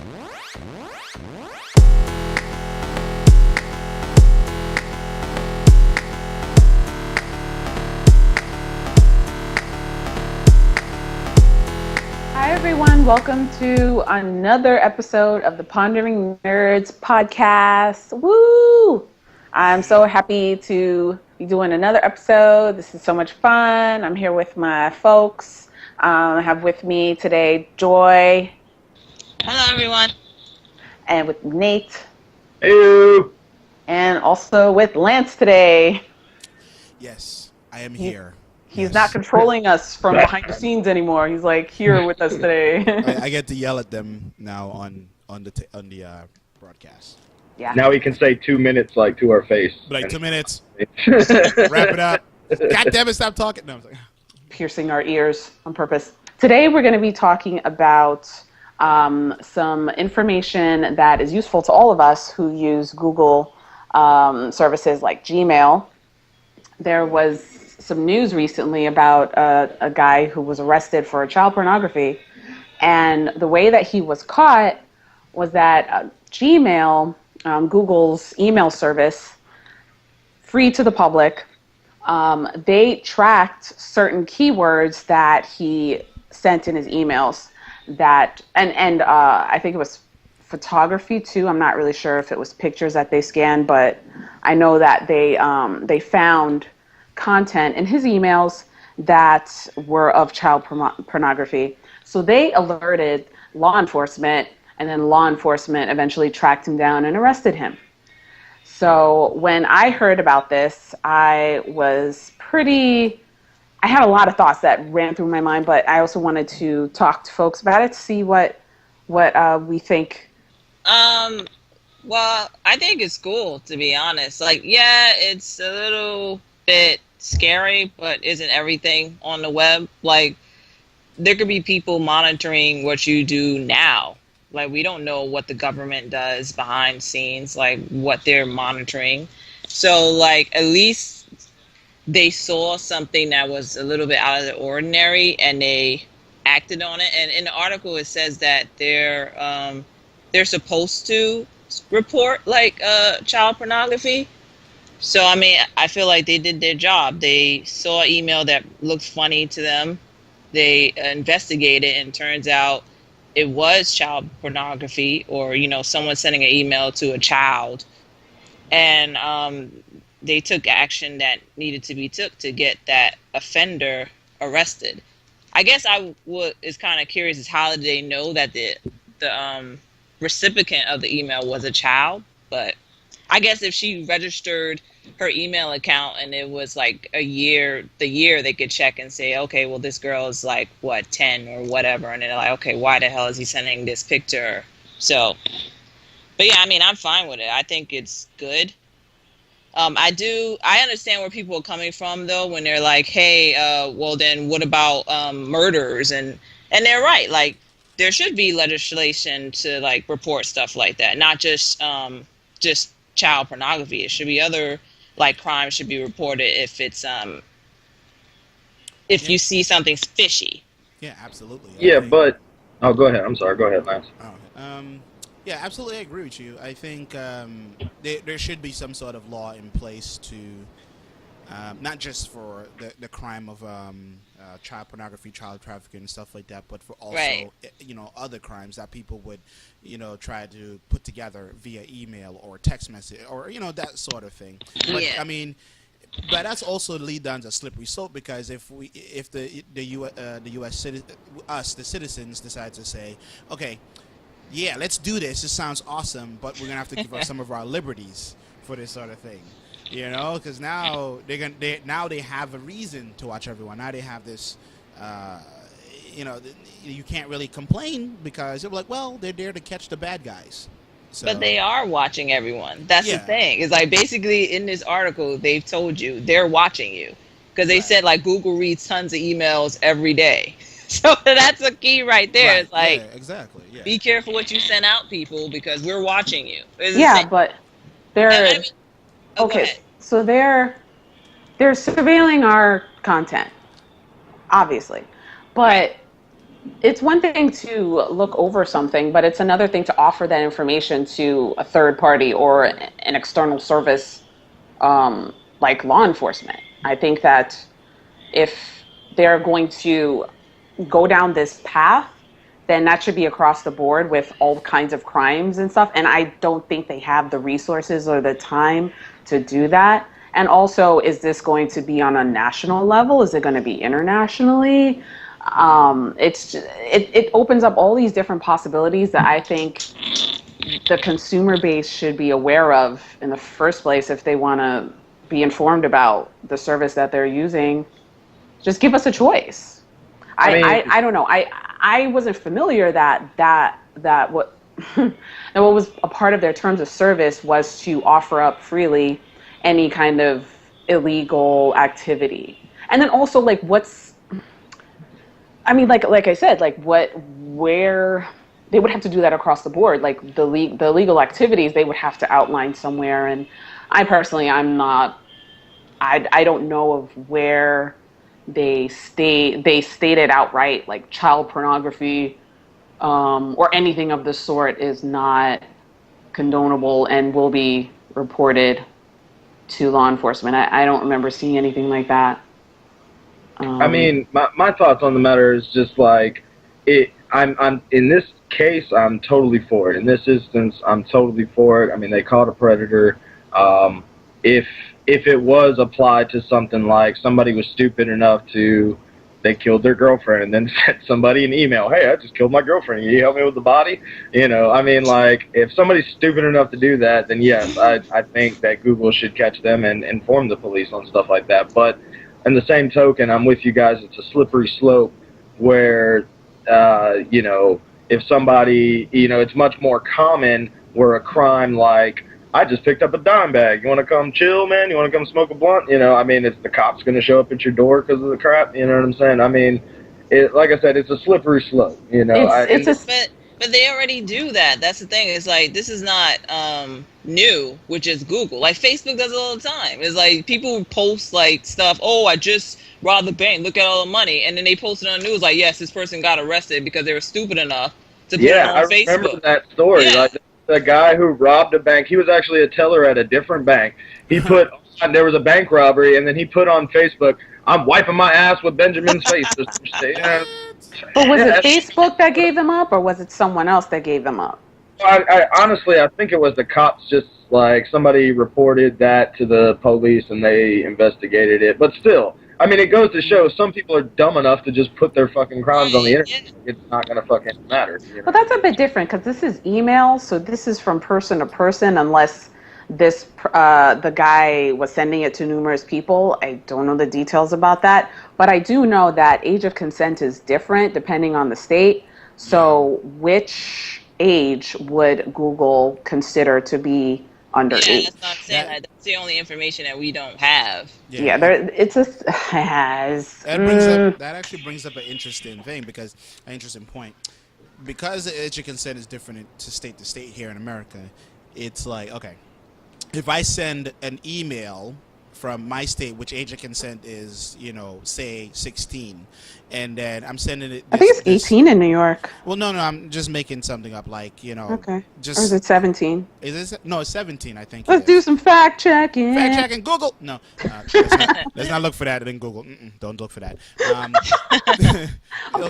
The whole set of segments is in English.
Hi, everyone. Welcome to another episode of the Pondering Nerds podcast. Woo! I'm so happy to be doing another episode. This is so much fun. I'm here with my folks. I have with me today Joy. Hello, everyone. And with Nate. Hey. And also with Lance today. Yes, I am here. He's Yes. not controlling us from behind the scenes anymore. He's like here with us today. I get to yell at them now on the broadcast. Yeah. Now he can say 2 minutes like to our face. Like 2 minutes. Wrap it up. God damn it! Stop talking. No. Piercing our ears on purpose. Today we're going to be talking about some information that is useful to all of us who use Google services like Gmail. There was some news recently about a guy who was arrested for child pornography, and the way that he was caught was that Gmail, Google's email service, free to the public, they tracked certain keywords that he sent in his emails that, and I think it was photography too. I'm not really sure if it was pictures that they scanned, but I know that they found content in his emails that were of child pornography. So they alerted law enforcement, and then law enforcement eventually tracked him down and arrested him. So when I heard about this, I had a lot of thoughts that ran through my mind, but I also wanted to talk to folks about it to see what we think. Well, I think it's cool, to be honest. Like, yeah, it's a little bit scary, but isn't everything on the web? Like, there could be people monitoring what you do now. Like, we don't know what the government does behind scenes, like what they're monitoring. So, like, at least they saw something that was a little bit out of the ordinary and they acted on it. And in the article, it says that they're supposed to report like child pornography. So, I mean, I feel like they did their job. They saw an email that looked funny to them. They investigated, and turns out it was child pornography, or, you know, someone sending an email to a child. And they took action that needed to be took to get that offender arrested. I guess is kind of curious is how did they know that the recipient of the email was a child? But I guess if she registered her email account and it was like the year they could check and say, okay, well, this girl is like, 10 or whatever. And they're like, okay, why the hell is he sending this picture? So, but yeah, I mean, I'm fine with it. I think it's good. I understand where people are coming from, though, when they're like, hey, well, then what about murders? And they're right. Like, there should be legislation to like report stuff like that, not just child pornography. It should be other like crimes should be reported if it's if you see something fishy. Yeah, absolutely. Yeah, but go ahead. I'm sorry. Go ahead, Lance. Yeah, absolutely. I agree with you. I think there should be some sort of law in place to not just for the crime of child pornography, child trafficking, and stuff like that, but for also other crimes that people would try to put together via email or text message or that sort of thing. But Yeah. I mean, but that's also lead down to a slippery slope, because if the U.S. the citizens decide to say, okay, yeah, let's do this. It sounds awesome, but we're gonna have to give up some of our liberties for this sort of thing. Because now they have a reason to watch everyone. Now they have this, you can't really complain because they're like, well, they're there to catch the bad guys. So, But they are watching everyone. That's the thing. It's like basically in this article, they've told you they're watching you, because they said like Google reads tons of emails every day. So that's a key right there. Right. It's like, exactly. Yeah. be careful what you send out, people, because we're watching you. It's Yeah, but they're okay. So they're surveilling our content, obviously, but It's one thing to look over something, but it's another thing to offer that information to a third party or an external service, like law enforcement. I think that if they're going to go down this path, then that should be across the board with all kinds of crimes and stuff. And I don't think they have the resources or the time to do that. And also, is this going to be on a national level? Is it going to be internationally? It opens up all these different possibilities that I think the consumer base should be aware of in the first place if they want to be informed about the service that they're using. Just give us a choice. I don't know. I wasn't familiar that what that what was a part of their terms of service was to offer up freely any kind of illegal activity. And then also like like I said, like where they would have to do that across the board. Like the legal activities they would have to outline somewhere. And I personally, I don't know of where they stated outright like child pornography or anything of the sort is not condonable and will be reported to law enforcement. I don't remember seeing anything like that. I mean, my thoughts on the matter is just like I'm in this case, I'm totally for it. In this instance, I'm totally for it. I mean, they caught a predator. If it was applied to something like somebody was stupid enough to, they killed their girlfriend and then sent somebody an email, hey, I just killed my girlfriend, can you help me with the body? You know, I mean, like, if somebody's stupid enough to do that, then yes, I think that Google should catch them and inform the police on stuff like that. But in the same token, I'm with you guys, it's a slippery slope where, you know, if somebody, you know, it's much more common where a crime like, I just picked up a dime bag. You want to come chill, man? You want to come smoke a blunt? You know, I mean, it's the cops going to show up at your door because of the crap. You know what I'm saying? I mean, like I said, it's a slippery slope. You know, but they already do that. That's the thing. It's like this is not new, which is Google. Like Facebook does it all the time. It's like people post like stuff. Oh, I just robbed the bank. Look at all the money, and then they post it on the news like, yes, this person got arrested because they were stupid enough to put it on Facebook. I remember that story. Yeah. Like, the guy who robbed a bank, he was actually a teller at a different bank. He put, there was a bank robbery, and then he put on Facebook, I'm wiping my ass with Benjamin's face. But was it Facebook that gave them up, or was it someone else that gave them up? I honestly, I think it was the cops. Just like somebody reported that to the police, and they investigated it. But still, I mean, it goes to show some people are dumb enough to just put their fucking crimes on the internet. It's not going to fucking matter. You know? But that's a bit different because this is email, so this is from person to person unless the guy was sending it to numerous people. I don't know the details about that, but I do know that age of consent is different depending on the state. So which age would Google consider to be underage? Yeah, that's not saying that. That's the only information that we don't have. Yeah, it's a has. That actually brings up an interesting thing because an interesting point. Because the age of consent is different to state here in America, it's like, okay, if I send an email from my state, which age of consent is, you know, say 16, and then I'm sending it. I think it's 18 in New York. Well, no, I'm just making something up, like, you know. Okay. Just, or is it 17? Is it? No, it's 17, I think. Let's do some fact checking. Fact checking, Google. No, let's not look for that in Google. Don't look for that. I'm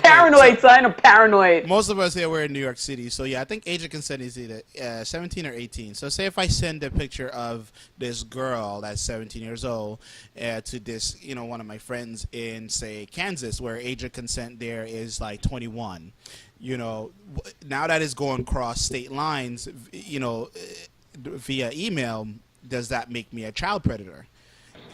paranoid, son. I'm paranoid. Most of us here, we're in New York City, so yeah, I think age of consent is either 17 or 18. So say if I send a picture of this girl that's 17 years old to this, you know, one of my friends in, say, Kansas, where age of consent there is like 21. You know, now that it's going across state lines, you know, via email, does that make me a child predator?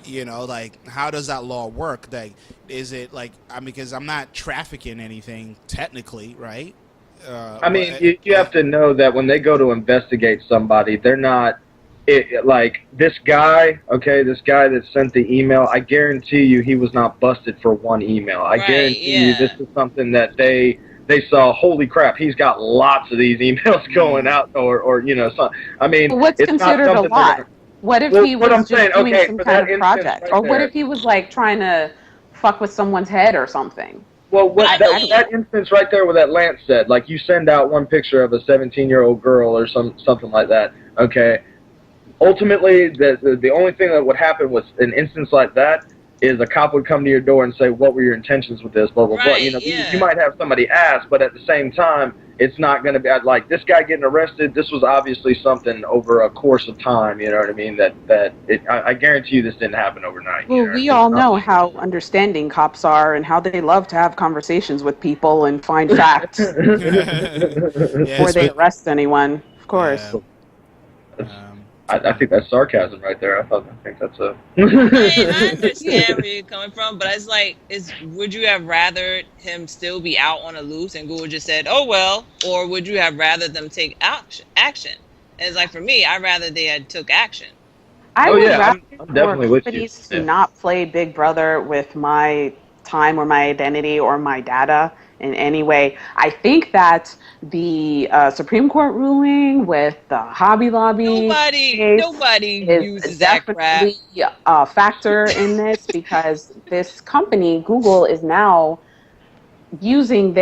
You know, like, how does that law work? Like, is it like, I mean, because I'm not trafficking anything technically, right? I mean, you have to know that when they go to investigate somebody, they're not, like, this guy, okay, this guy that sent the email, I guarantee you he was not busted for one email. I guarantee you this is something that they saw, holy crap, he's got lots of these emails going out, or you know, so, I mean, what's considered a lot? What if he was just doing some kind of project? Or what if he was, like, trying to fuck with someone's head or something? Well, what I that, believe. that instance right there, where that Lance said, like, you send out one picture of a 17-year-old girl or something like that. Okay. Ultimately, the only thing that would happen with an instance like that is a cop would come to your door and say, "What were your intentions with this?" Blah blah blah. You Right, know, you yeah. might have somebody ask, but at the same time, it's not going to be like this guy getting arrested. This was obviously something over a course of time. You know what I mean? I guarantee you this didn't happen overnight. You Well, know what I we mean? all know how understanding cops are and how they love to have conversations with people and find facts Yeah, before they arrest anyone. Of yeah. course. That's, Um, I think that's sarcasm right there. I think that's a. I understand where you're coming from, but it's like, would you have rather him still be out on a loose and Google just said, "Oh well," or would you have rather them take action? And it's like for me, I'd rather they had took action. I Oh would yeah, rather I'm for definitely with you. companies to Yeah. not play Big Brother with my time or my identity or my data in any way. I think that the Supreme Court ruling with the Hobby Lobby case Nobody is uses that crap. definitely a factor in this because this company, Google, is now using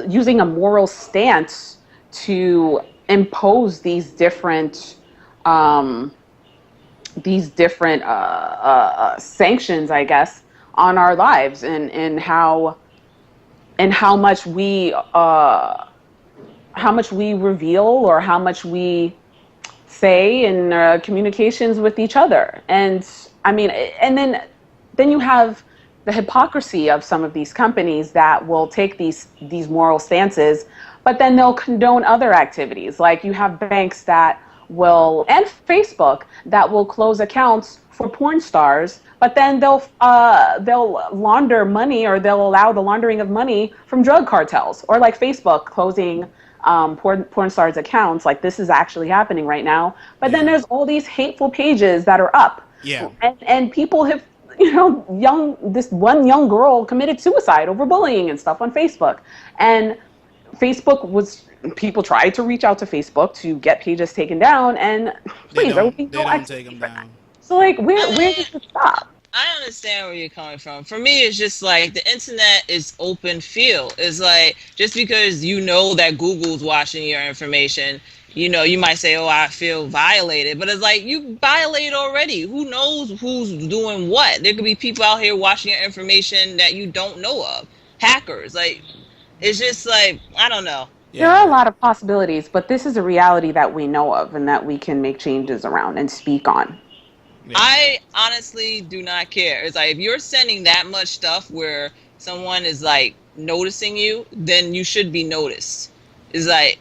using a moral stance to impose um, these different sanctions, I guess, on our lives and how much we reveal or how much we say in communications with each other. And I mean, and then you have the hypocrisy of some of these companies that will take these moral stances, but then they'll condone other activities. Like you have banks that will, and Facebook that will close accounts for porn stars, but then they'll launder money or they'll allow the laundering of money from drug cartels, or like Facebook closing porn stars accounts. Like this is actually happening right now. But then yeah. there's all these hateful pages that are up, Yeah. and people have, this one young girl committed suicide over bullying and stuff on Facebook, and people tried to reach out to Facebook to get pages taken down, and please, there will be They no don't take activity them for that. down. So like, I where mean, does it stop? I understand where you're coming from. For me, it's just like the internet is open field. It's like just because you know that Google's watching your information, you might say, "Oh, I feel violated," but it's like you violated already. Who knows who's doing what? There could be people out here watching your information that you don't know of. Hackers. Like it's just like I don't know. There are a Yeah. lot of possibilities, but this is a reality that we know of and that we can make changes around and speak on. Yeah. I honestly do not care. It's like if you're sending that much stuff where someone is like noticing you, then you should be noticed. It's like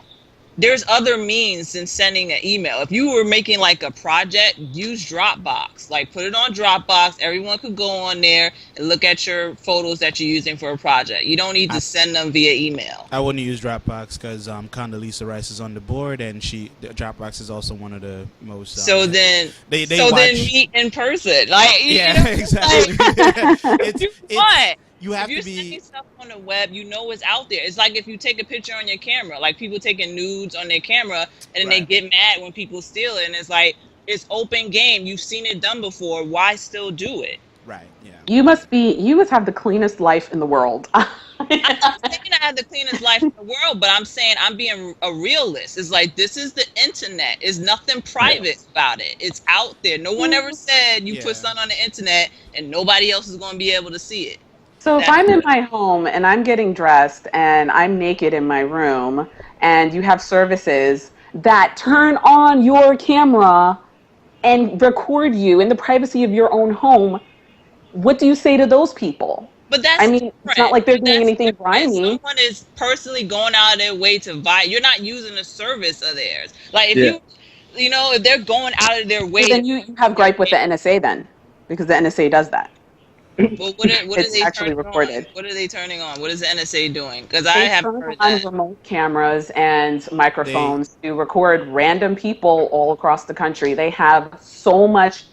there's other means than sending an email. If you were making like a project, use Dropbox. Like put it on Dropbox. Everyone could go on there and look at your photos that you're using for a project. You don't need to send them via email. I wouldn't use Dropbox because Condoleezza Rice is on the board, and Dropbox is also one of the most. So then, they so then watch. meet in person. Like Yeah, exactly. What? You have if you're to be. sending stuff on the web, you know it's out there. It's like if you take a picture on your camera, like people taking nudes on their camera, and then they Right. get mad when people steal it. And it's like it's open game. You've seen it done before. Why still do it? Right. Yeah. You must have the cleanest life in the world. I'm not saying I have the cleanest life in the world, but I'm saying I'm being a realist. It's like this is the internet. There's nothing private about it. It's out there. No one ever said you Yeah. put something on the internet and nobody else is going to be able to see it. So if I'm in my home and I'm getting dressed and I'm naked in my room and you have services that turn on your camera and record you in the privacy of your own home, what do you say to those people? But that's I mean, it's not like they're doing anything grimy. Someone is personally going out of their way to buy. You're not using a service of theirs. Like if if they're going out of their way. So then you have gripe with the NSA then, because the NSA does that. Well, what are It's they actually turning recorded. on? What are they turning on? What is the NSA doing? Because I They haven't turn heard on that. remote cameras and microphones to record random people all across the country. They have so much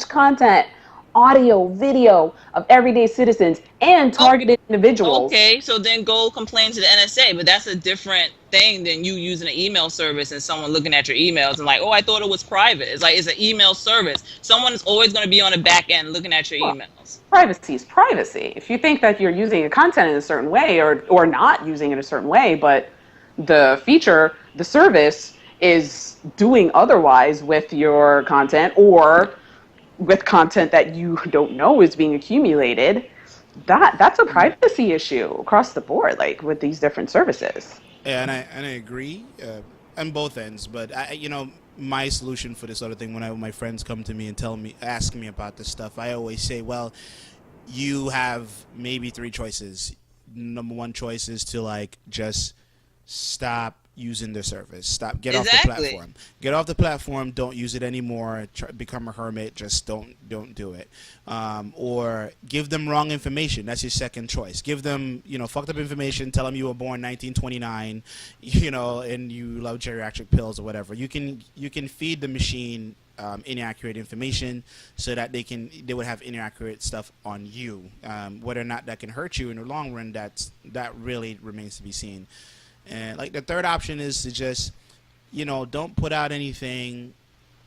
content audio, video of everyday citizens and targeted individuals. Okay, so then go complain to the NSA, but that's a different thing than you using an email service and someone looking at your emails and like, oh, I thought it was private. It's like, it's an email service. Someone is always going to be on the back end looking at your emails. Privacy is privacy. If you think that you're using a content in a certain way or not using it a certain way, but the feature, the service is doing otherwise with your content or with content that you don't know is being accumulated, that's a privacy issue across the board, like with these different services. Yeah, and I agree on both ends. But my solution for this sort of thing, when my friends come to me and ask me about this stuff, I always say, well, you have maybe three choices. Number one choice is to like just stop using the service. Get off the platform. Get off the platform. Don't use it anymore. Become a hermit. Just don't do it. Or give them wrong information. That's your second choice. Give them fucked up information. Tell them you were born 1929, and you love geriatric pills or whatever. You can feed the machine inaccurate information so that they would have inaccurate stuff on you. Whether or not that can hurt you in the long run, that really remains to be seen. And like the third option is to just, don't put out anything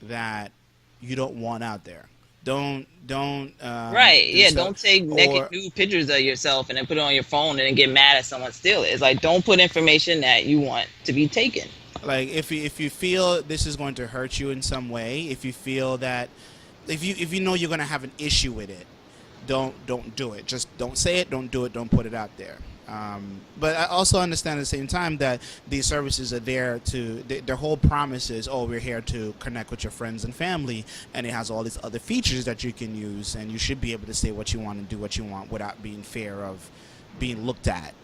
that you don't want out there. Don't right, yeah, don't take naked nude pictures of yourself and then put it on your phone and then get mad at someone steal it. It's like, don't put information that you want to be taken. Like if you feel this is going to hurt you in some way, if you feel that if you know you're going to have an issue with it, don't do it. Just don't say it, don't do it, don't put it out there. But I also understand at the same time that these services are there their whole promise is, oh, we're here to connect with your friends and family, and it has all these other features that you can use, and you should be able to say what you want and do what you want without being fear of being looked at.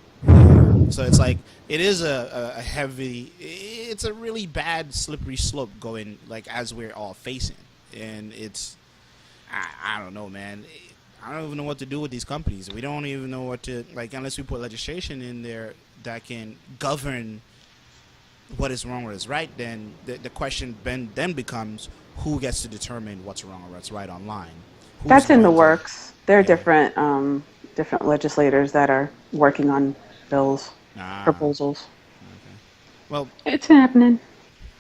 So it's like, it is it's a really bad slippery slope going, like, as we're all facing. And it's, I don't know, man. I don't even know what to do with these companies. We don't even know what to, like, unless we put legislation in there that can govern what is wrong or is right, then the question then becomes, who gets to determine what's wrong or what's right online? That's in the works. There are different legislators that are working on bills, proposals. Okay. Well, it's happening.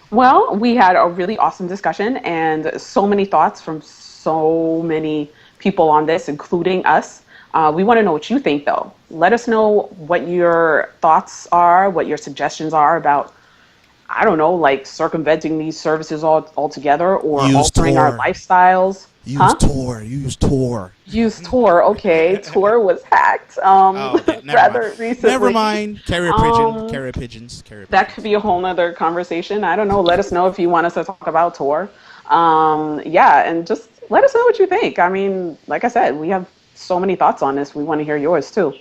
Well, we had a really awesome discussion and so many thoughts from so many people on this, including us. We want to know what you think, though. Let us know what your thoughts are, what your suggestions are about, I don't know, like circumventing these services altogether or altering our lifestyles. Use Tor. Use Tor. Okay, Tor was hacked. Rather recently. Never mind. Carrier pigeons. That could be a whole nother conversation. I don't know. Let us know if you want us to talk about Tor. And just let us know what you think. I mean, like I said, we have so many thoughts on this. We want to hear yours too.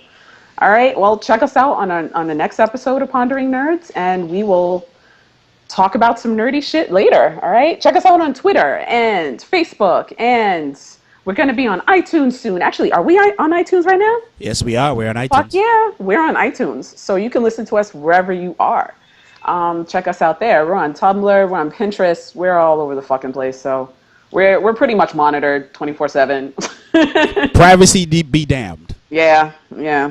All right. Well, check us out on the next episode of Pondering Nerds, and we will talk about some nerdy shit later. All right. Check us out on Twitter and Facebook, and we're going to be on iTunes soon. Actually, are we on iTunes right now? Yes, we are. We're on iTunes. Fuck yeah, we're on iTunes, so you can listen to us wherever you are. Check us out there. We're on Tumblr. We're on Pinterest. We're all over the fucking place. So we're pretty much monitored 24/7. Privacy be damned. Yeah.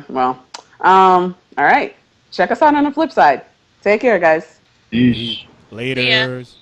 Well, all right. Check us out on the flip side. Take care, guys. Peace. Laters.